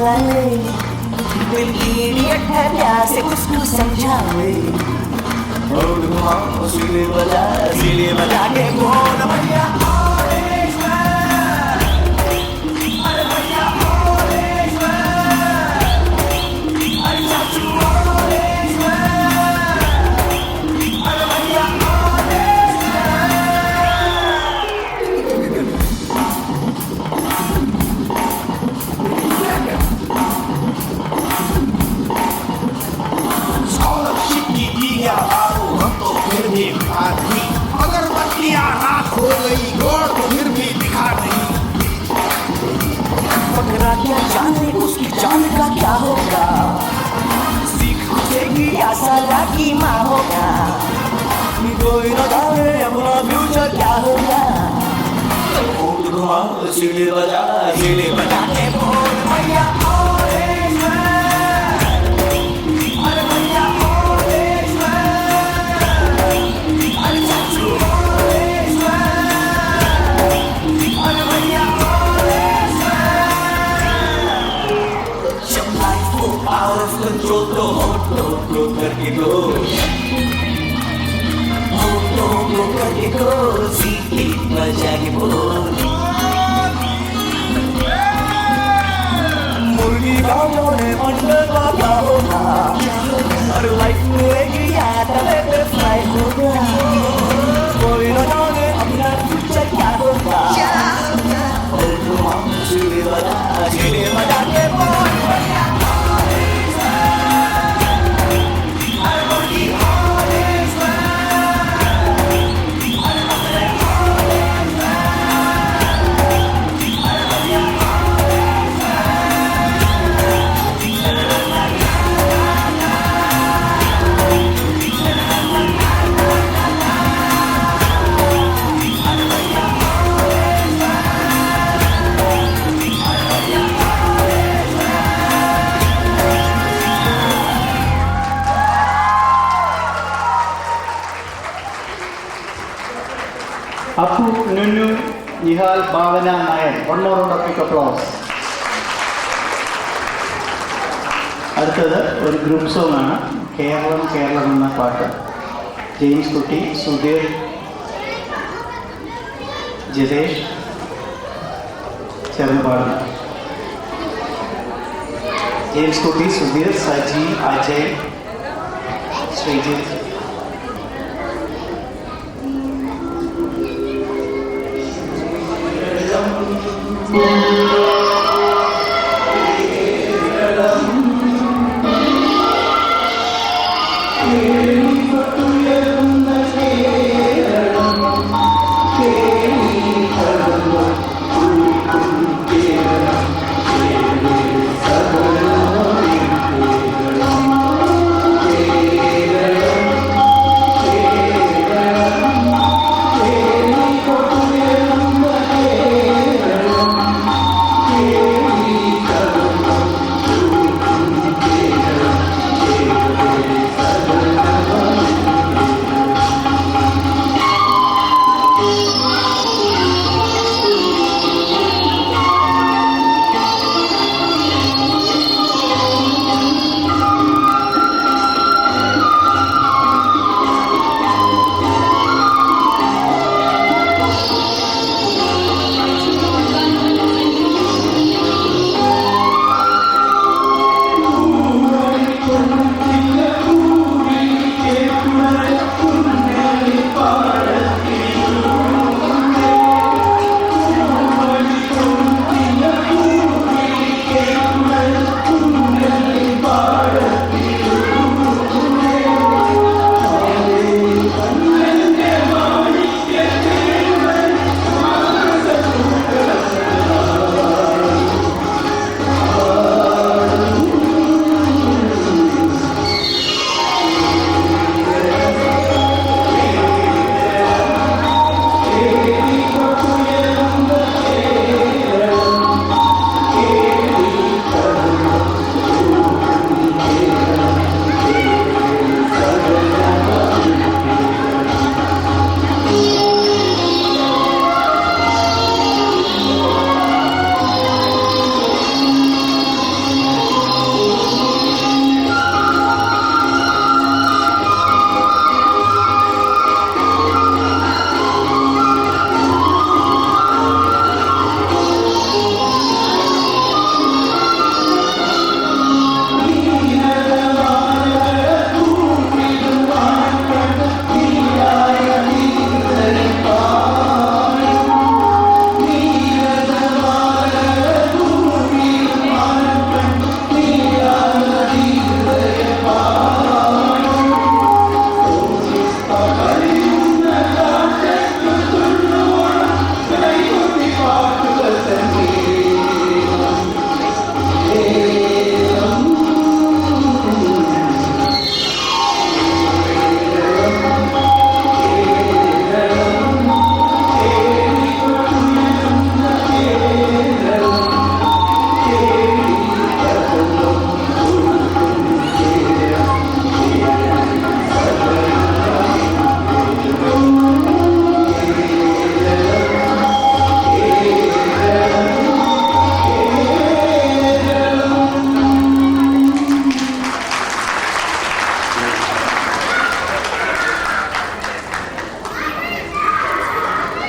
बुलाए, कोई इडियट है प्यासे उसको समझाए। सीढ़ी बजा के बोल भैया अगर बत्तियां रात हो गई गौर तो फिर भी दिखा नहीं। पकड़ा क्या जाने उसकी जान का क्या होगा, सीख खुदेगी या सजा की माँ होगा। कोई न जाने अपना फ्यूचर क्या होगा। सीढ़ी बजा के बोल भैया control तो हो करके go, हो करके go, सीटी बजा के बोल। मुर्गी गाँवों ने अंडे का क्या होगा, और लाइफ में एक याद लेते फ्राई होगा। कोई न जाने अपना फ्यूचर क्या होगा। सीढ़ी बजा के बोल। Apu, Nunu, Nihal, Bhavana, Nayan. One more round of quick applause. അടുത്തത് ഒരു ഗ്രൂപ്പ് സോങ് ആണ്. കേരളം കേരളം എന്ന പാട്ട് ജെയിംസ് കുട്ടി, സുധീർ, ജിതേഷ് ചേർന്ന് പാടുന്നു. ജെയിംസ് കുട്ടി, സുധീർ, സജി, അജയ്, ശ്രീജിത്ത്.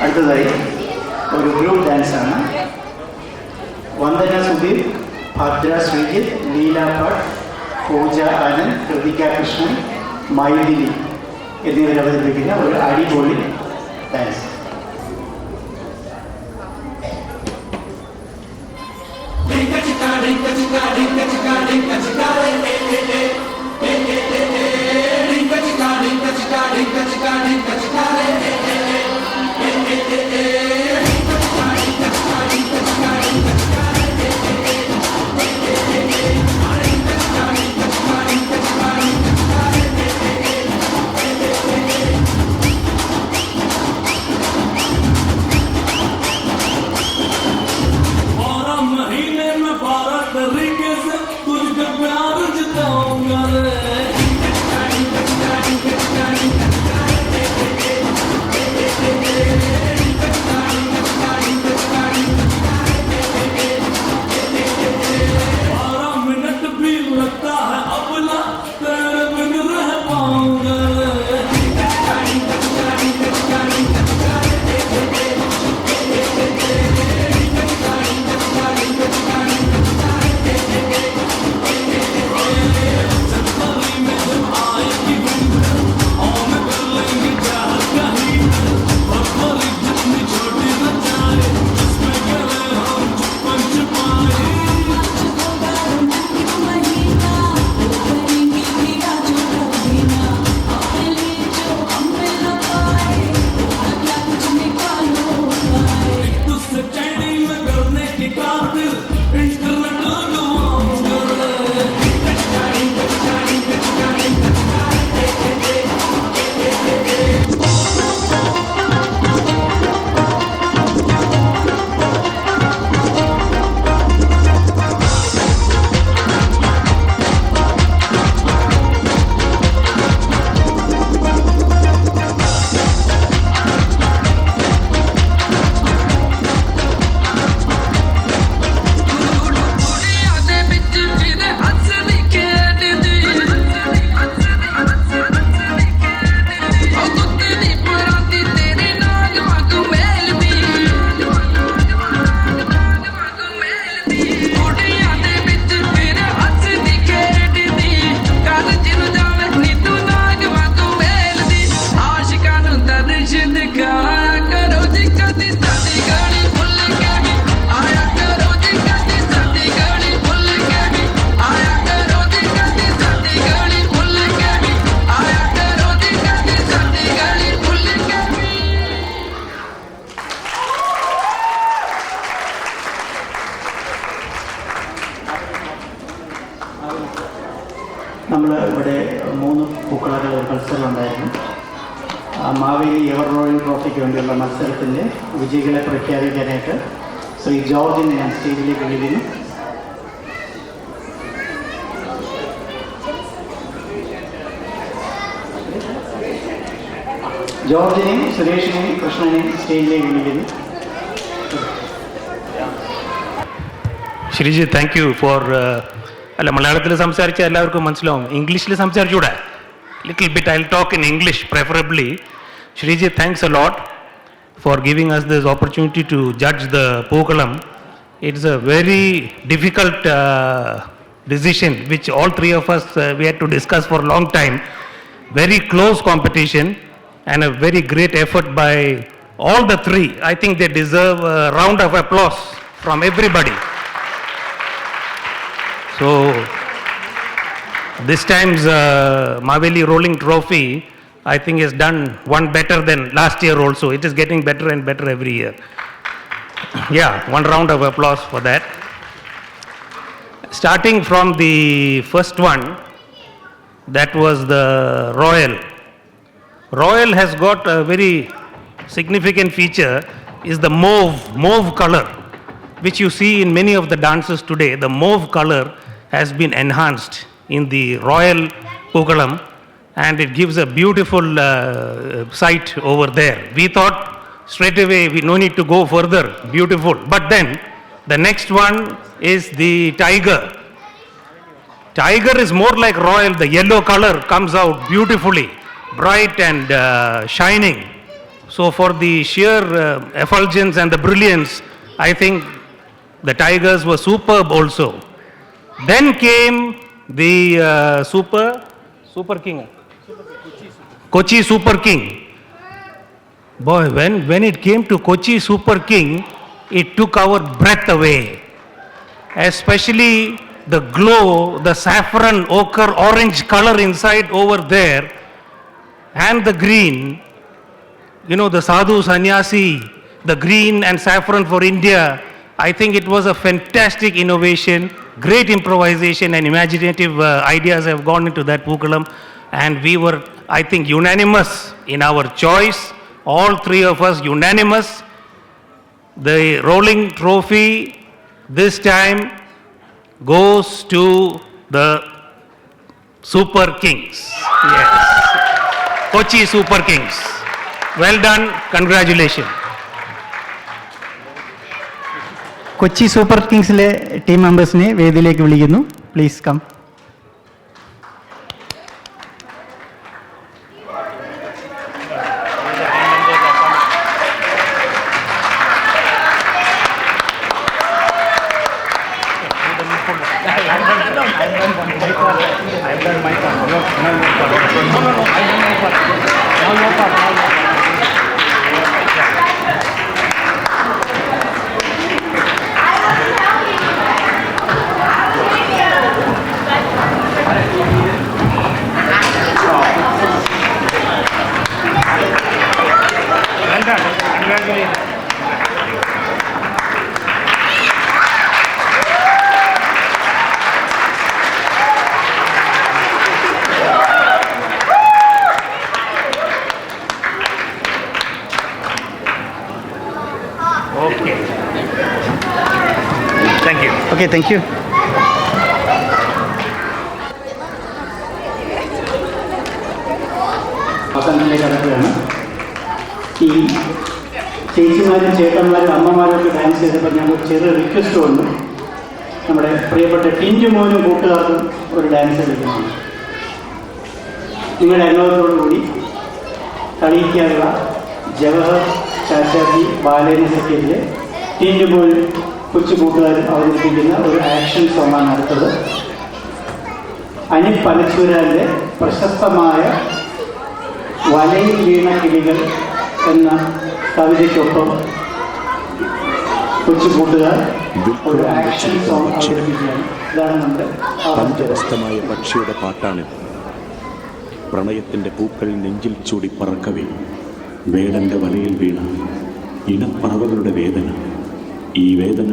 അടുത്തതായി ഒരു ഗ്രൂപ്പ് ഡാൻസാണ്. വന്ദന സുധീർ, ഭദ്ര ശ്രീജിത്ത്, ലീല ഭട്ട്, പൂജ ആനന്ദ്, കൃതിക കൃഷ്ണൻ, മൈഥിലി എന്നിവർ അവതരിപ്പിക്കുന്ന ഒരു അടിപൊളി ഡാൻസ്. നമ്മൾ ഇവിടെ 3 പൂക്കളായ ഒരു മത്സരം ഉണ്ടായിരുന്നു. മാവേലി എവർ റോയൽ ട്രോഫിക്ക് വേണ്ടിയുള്ള മത്സരത്തിൻ്റെ വിജയികളെ പ്രഖ്യാപിക്കാനായിട്ട് ശ്രീ ജോർജിനെ ഞാൻ സ്റ്റേജിലേക്ക് വിളിക്കുന്നു. ജോർജിനെയും സുരേഷിനെയും കൃഷ്ണനെയും സ്റ്റേജിലേക്ക് വിളിക്കുന്നു. ശ്രീജി, താങ്ക് യു ഫോർ അല്ല, മലയാളത്തിൽ സംസാരിച്ച എല്ലാവർക്കും മനസ്സിലാവും. ഇംഗ്ലീഷിൽ സംസാരിച്ചുകൂടെ? Little bit I will talk in English preferably. Shreeji, thanks a lot for giving us this opportunity to judge the Pookalam. It's a very difficult decision which all three of us we had to discuss for a long time. Very close competition and a very great effort by all the three. I think they deserve a round of applause from everybody. So this time's Maveli Rolling Trophy, I think, has done one better than last year also. It is getting better and better every year. Yeah, one round of applause for that. Starting from the first one, that was the Royal. Royal has got a very significant feature, is the mauve color, which you see in many of the dances today. The mauve color has been enhanced in the Royal Pookalam, and it gives a beautiful sight over there. We thought straight away we no need to go further, beautiful. But then the next one is the Tiger. Tiger is more like Royal. The yellow color comes out beautifully, bright and shining. So for the sheer effulgence and the brilliance, I think the Tigers were superb also. Then came the Super King. Kochi Super King. Boy, when it came to Kochi Super King, it took our breath away. Especially the glow, the saffron, ochre, orange color inside over there, and the green. You know, the sadhu, sannyasi, the green and saffron for India. I think it was a fantastic innovation, great improvisation and imaginative ideas have gone into that Pookalam. And we were, I think, unanimous in our choice. All three of us unanimous. The rolling trophy this time goes to the Super Kings. Yes. Kochi Super Kings. Well done. Congratulations. Kochi super കിങ്സിലെ team മെമ്പേഴ്സിനെ വേദിയിലേക്ക് വിളിക്കുന്നു. Please come. Okay, thank you. അവസാനത്തിലേക്ക് കടക്കുകയാണ്. ഈ ചേച്ചിമാരും ചേട്ടന്മാരും അമ്മമാരും ഒക്കെ dance ചെയ്തപ്പോൾ ഞാൻ ഒരു ചെറിയ റിക്വസ്റ്റ് വന്നു. നമ്മുടെ പ്രിയപ്പെട്ട ടിൻറ്റു മോനും കൂട്ടുകാർക്കും ഒരു ഡാൻസ് കളിക്കുന്നതാണ്. നിങ്ങളുടെ അനുഭവത്തോടുകൂടി കളിക്കാനുള്ള ജവഹർ ചാച്ചാജി ബാലേന സഖ്യത്തിലെ ടിൻറ്റു മോനും കൊച്ചു കൂട്ടുകാരും അവതരിപ്പിക്കുന്ന ഒരു ആക്ഷൻ സോങ്ങാണ് അടുത്തത്. അനിൽ പനച്ചൂരാൻ്റെ പ്രശസ്തമായ വലയിൽ വീണ കിളികൾ എന്ന കവിതയ്ക്കൊപ്പം കൊച്ചു കൂട്ടുകാർ ഒരു ആക്ഷൻ സോങ് അവതരിപ്പിക്കുകയാണ്. ഇതാണ് നമ്മുടെ പഞ്ചരസ്തമായ പക്ഷിയുടെ പാട്ടാണിത്. പ്രണയത്തിൻ്റെ പൂക്കൾ നെഞ്ചിൽ ചൂടി പറക്കവേ വേടൻ്റെ വലയിൽ വീണ ഇനപ്പറവകളുടെ വേദന. ഈ വേദന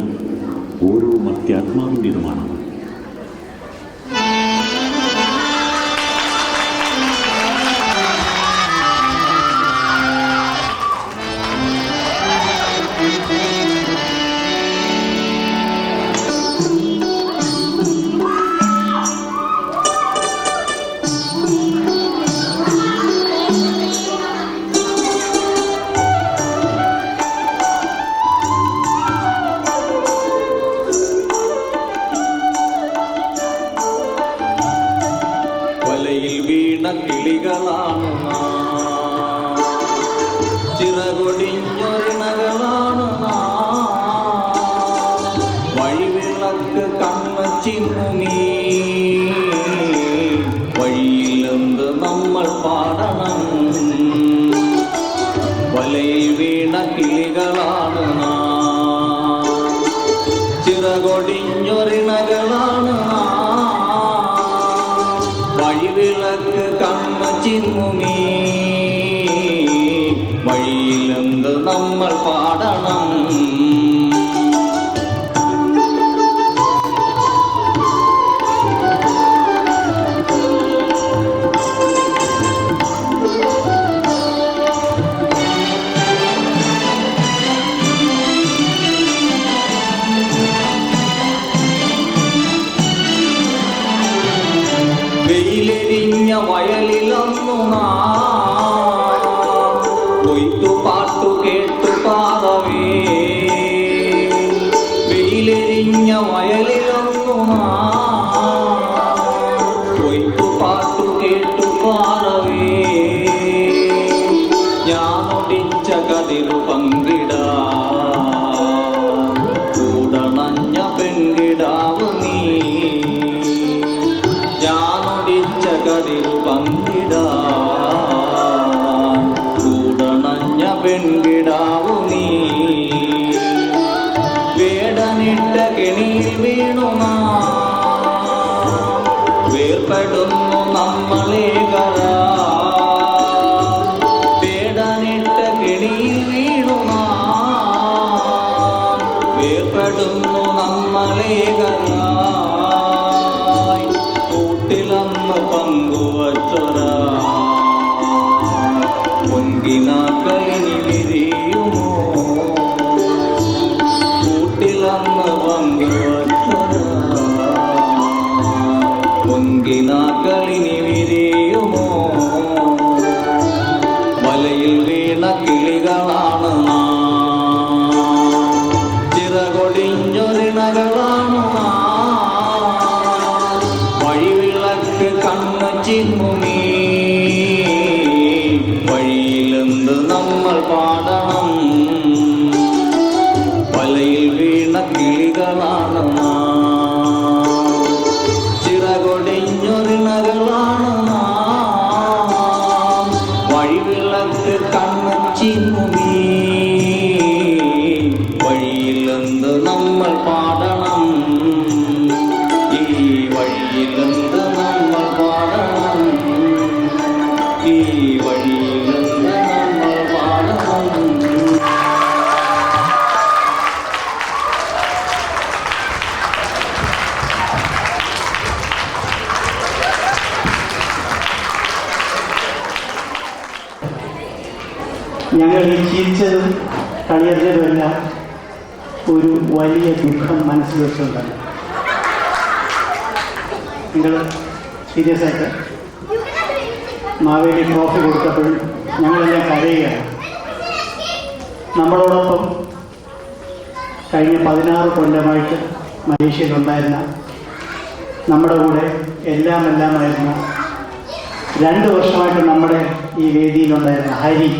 ഓരോ മർത്യാത്മാവിൻ്റെതുമാണ്. കിളികളാണ് ചിറകൊടിഞ്ഞൊരിണകളാണ് വഴിവിളക്ക് കണ്ണ് ചിമ്മുമീ വഴിയിലെന്ത് നമ്മൾ പാടണം. വലയിൽ വീണ കിളികളാണ് ചിറകൊടിഞ്ഞൊരിണകളാണ് വഴിവിളക്ക് കണ്ണ് ചിമ്മുമീ വഴിയിലെന്ത് നമ്മൾ പാടണം. വെയിലെരിഞ്ഞ വയലിലൊന്നു കൊയ്ത്തു പാട്ടു കേട്ടു പാറവേ. വെയിലെരിഞ്ഞ വയലിലൊന്നു കൊയ്ത്തു പാട്ടു കേട്ടു പാറവേ. ഞാനൊടിച്ച കതിരു പങ്കിടാ കൂടണഞ്ഞ പെൺകിടാവ് നീ ഞാനൊടിച്ച കതിരു പങ്കിടാ കൂടണഞ്ഞ പെൺകിടാവു നീ വേടനിട്ട കെണിയിൽ വീണു വേർപ്പെടുന്നു നമ്മളേകര വേടനിട്ട കെണിയിൽ വീണു വേർപ്പെടുന്നു നമ്മളേകര കൂട്ടിലന്ന് പങ്കുവച്ചൊരാ പൊൻകിനാക്കളിനി വിരിയുമോ കൂട്ടിലന്ന് പങ്കുവച്ചൊരാ പൊൻകിനാക്കളിനി വിരിയുമോ വലയിൽ വീണ കിളികളാണ് ചിറകൊടിഞ്ഞൊരിണകളാണ് വഴിവിളക്ക് കണ്ണു ചിമ്മുമീ വഴിയിലെന്ത് നമ്മൾ പാടണം വലയിൽ വീണ കിളികളാണ് ചിറകൊടിഞ്ഞൊരിണകളാണ് വഴിവിളക്ക് കണ്ണു ചിമ്മുമീ വഴിയിലെന്ത് നമ്മൾ പാടണം ഈ വഴിയിലെന്ത് നമ്മൾ പാടണം ഈ വഴിയിലെന്ത് നമ്മൾ പാടണം. ഞങ്ങൾ ഈ ചിരിച്ചതും കളിയറിഞ്ഞതുമെല്ലാം ഒരു വലിയ ദുഃഖം മനസ്സിൽ വെച്ചുകൊണ്ടാണ്. നിങ്ങൾ സീരിയസ് ആയിട്ട് മാവേലി ട്രോഫി കൊടുത്തപ്പോഴും ഞങ്ങളെല്ലാം കരയുകയാണ്. നമ്മളോടൊപ്പം കഴിഞ്ഞ 16 കൊല്ലമായിട്ട് മലേഷ്യയിലുണ്ടായിരുന്ന നമ്മുടെ കൂടെ എല്ലാമായിരുന്ന 2 വർഷമായിട്ട് നമ്മുടെ ഈ വേദിയിലുണ്ടായിരുന്ന ഹരി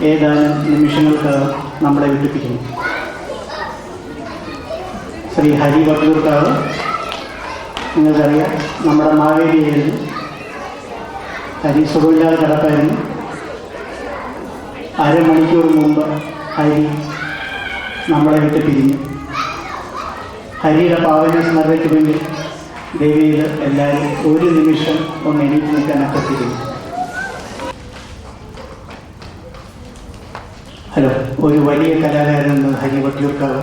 ഏതാനും നിമിഷങ്ങൾക്ക് നമ്മളെ വിട്ടിപ്പിക്കുന്നു. ശ്രീ ഹരി വട്ടിയൂർക്കാവ് നിങ്ങൾക്കറിയാം, നമ്മുടെ മാവേലിയായിരുന്നു. ഹരി സുഖമില്ലാതെ കിടപ്പായിരുന്നു. അരമണിക്കൂർ മുമ്പ് ഹരി നമ്മളെ വിട്ട് പിരിഞ്ഞു. ഹരിയുടെ പാവന സ്മരണയ്ക്ക് വേണ്ടി ദേവിയിൽ എല്ലാവരും ഒരു നിമിഷം ഒന്ന് എണീറ്റ് നിൽക്കാൻ അഭ്യർത്ഥിക്കുന്നു. ഹലോ, ഒരു വലിയ കലാകാരനെന്ന് ഹരി വട്ടിയൂർക്കാവ്.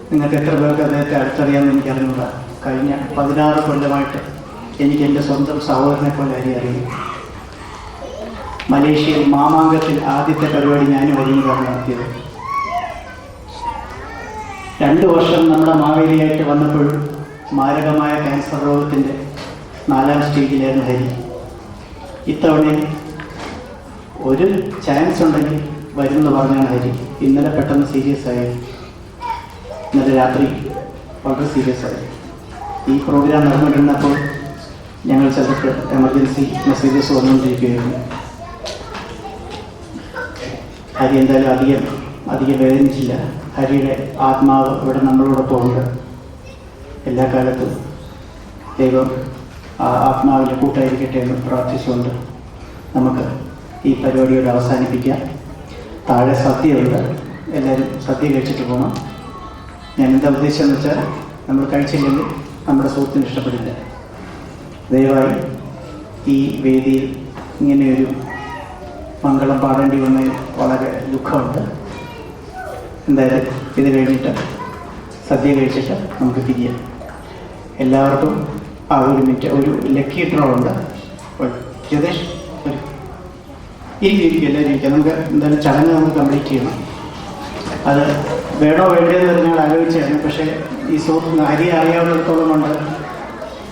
നിങ്ങൾക്ക് എത്ര പേർക്ക് അദ്ദേഹത്തെ അടുത്തറിയാമെന്ന് എനിക്കറിഞ്ഞൂടാ. കഴിഞ്ഞ 16 കൊല്ലമായിട്ട് എനിക്ക് എൻ്റെ സ്വന്തം സഹോദരനെ പോലെ ഹരി അറിയും. മലേഷ്യയിൽ മാമാങ്കത്തിൽ ആദ്യത്തെ പരിപാടി ഞാനും ഹരിയുമാണ് നടത്തിയത്. 2 വർഷം നമ്മുടെ മാവേലിയായിട്ട് വന്നപ്പോഴും മാരകമായ ക്യാൻസർ രോഗത്തിൻ്റെ 4ാം സ്റ്റേജിലായിരുന്നു ഹരി. ഇത്തവണ ഒരു ചാൻസ് ഉണ്ടെങ്കിൽ വരുമെന്ന് പറഞ്ഞാണ് ഹരി. ഇന്നലെ പെട്ടെന്ന് സീരിയസ് ആയി. ഇന്നലെ രാത്രി വളരെ സീരിയസ് ആയി. ഈ പ്രോഗ്രാം നടന്നുകൊണ്ടിരുന്നപ്പോൾ ഞങ്ങൾ ചിലർക്ക് എമർജൻസി മെസ്സേജസ് വന്നുകൊണ്ടിരിക്കുകയായിരുന്നു. ഹരി എന്തായാലും അധികം വേദനിച്ചില്ല. ഹരിയുടെ ആത്മാവ് ഇവിടെ നമ്മളോടൊപ്പം ഉണ്ട്. എല്ലാ കാലത്തും ദൈവം ആ ആത്മാവിൻ്റെ കൂട്ടായിരിക്കട്ടെ എന്ന് പ്രാർത്ഥിച്ചുകൊണ്ട് നമുക്ക് ഈ പരിപാടിയോട് അവസാനിപ്പിക്കാം. താഴെ സദ്യയുണ്ട്, എല്ലാവരും സദ്യ കഴിച്ചിട്ട് പോകണം. ഞാൻ എന്താ ഉദ്ദേശം എന്ന് വെച്ചാൽ, നമ്മൾ കഴിച്ചില്ലെങ്കിൽ നമ്മുടെ സുഹൃത്തിന് ഇഷ്ടപ്പെടില്ല. ദയവായി ഈ വേദിയിൽ ഇങ്ങനെയൊരു മംഗളം പാടേണ്ടി വന്നതിൽ വളരെ ദുഃഖമുണ്ട്. എന്തായാലും ഇത് കഴിഞ്ഞിട്ട് സദ്യ കഴിച്ചിട്ട് നമുക്ക് തിരിയാം. എല്ലാവർക്കും ഒരു മിനിറ്റ്, ഒരു ലക്കി ഡ്രോ ഉണ്ട്. ജതേഷ് ഇരിക്കും, എല്ലാവരും ഇരിക്കാം. നമുക്ക് എന്തായാലും ചടങ്ങ് നമുക്ക് കംപ്ലീറ്റ് ചെയ്യണം. അത് വേണോ വേണ്ടതെന്ന് പറഞ്ഞാൽ ആലോചിച്ചായിരുന്നു. പക്ഷേ ഈ സുഹൃത്ത് ഹരി അറിയാവുന്നിടത്തോളം കൊണ്ട്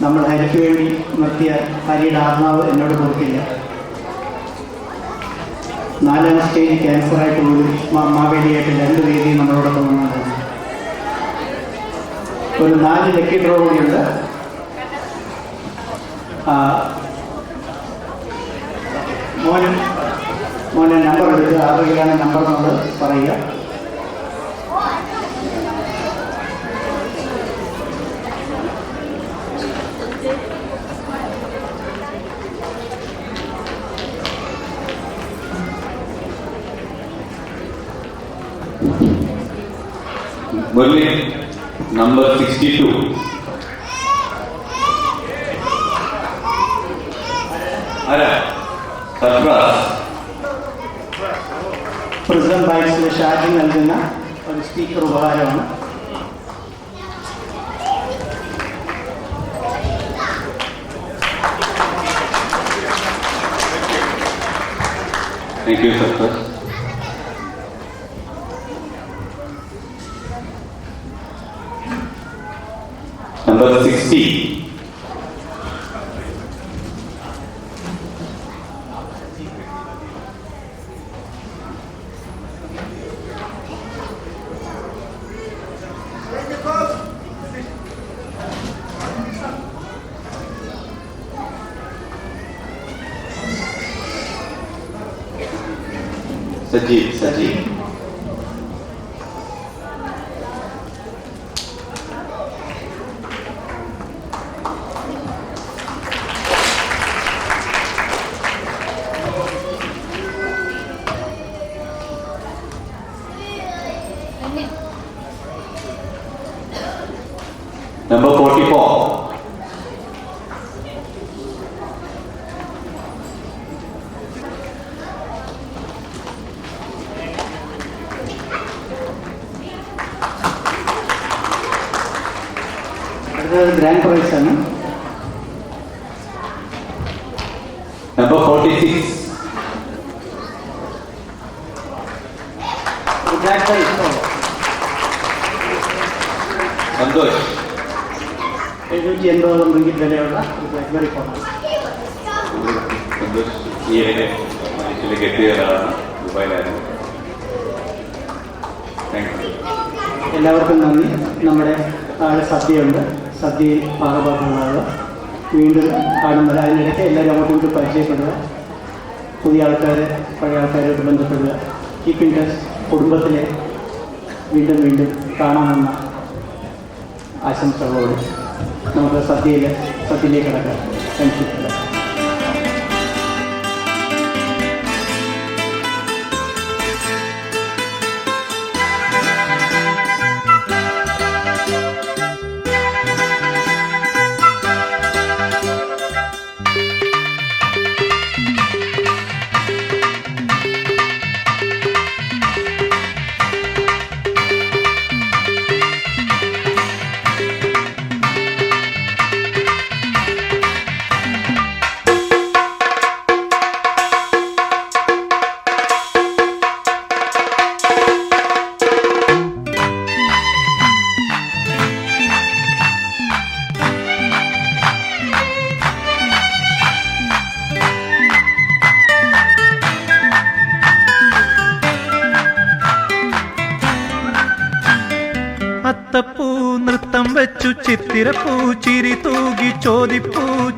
നമ്മൾ ഹരിക്ക് വേണ്ടി നിർത്തിയ ഹരിയുടെ ആത്മാവ് എന്നോട് കൊടുക്കില്ല. 4ാം സ്റ്റേജ് ക്യാൻസറായിട്ട് പോലും മാവേലിയായിട്ട് 2 വേദിയും നമ്മളോടൊപ്പം വന്നിട്ടുണ്ട്. ഒരു 4 ലക്കി ഡ്രോ കൂടിയുണ്ട്. മോനും മോനെ നമ്പർ എടുക്കുക, ആരുടെയാണ് നമ്പർ നമ്മൾ പറയുക. Berlin, number 62. Ara, Sarfraz. President ബൈക്സിലെ ഷാജി നൽകുന്ന ഒരു സ്പീക്കർ ഉപഹാരമാണ്. Thank you, Sarfraz. Number 60. Sajid. Number 44. അടുത്തത് ഗ്രാൻഡ് പ്രൈസ് ആണ്. Number 46. Grand prize Santosh. 780 ringgit വിലയുള്ള ഒരു ബ്ലാക്ക്ബെറി ഫോണാണ്. Santosh ഈ മനുഷ്യരിലേക്ക് എത്തിയ ഒരാളാണ്, ദുബായിലായിരുന്നു. Thank you. എല്ലാവർക്കും നന്ദി. നമ്മുടെ നാളെ സദ്യയുണ്ട്. സദ്യയിൽ ഭാഗഭാഗങ്ങളാകുക. വീണ്ടും കാണുന്നത് അതിനിടയ്ക്ക് എല്ലാവരും അങ്ങോട്ടും ഇങ്ങോട്ടും പരിചയപ്പെടുക. പുതിയ ആൾക്കാരെ പഴയ ആൾക്കാരായിട്ട് ബന്ധപ്പെടുക. Keep in touch. കുടുംബത്തിലെ വീണ്ടും കാണാമെന്ന ആശംസകളോട് നമുക്ക് സദ്യയിലേക്ക് കിടക്കാം. Thank you. അത്തപ്പൂ നൃത്തം വെച്ചു ചിത്തിരപ്പൂ ചിരി തൂകി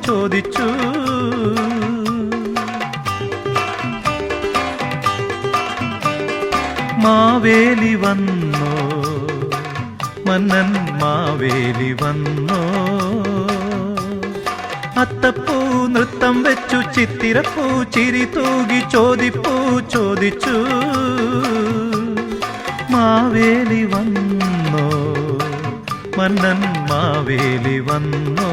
ചോദിച്ചു മാവേലി വന്നോ മന്നൻ മാവേലി വന്നോ. അത്തപ്പൂ നൃത്തം വെച്ചു ചിത്തിരപ്പൂ ചിരി തൂകി ചോദിച്ചു മാവേലി വന്നോ മന്നൻ മാവേലി വന്നോ.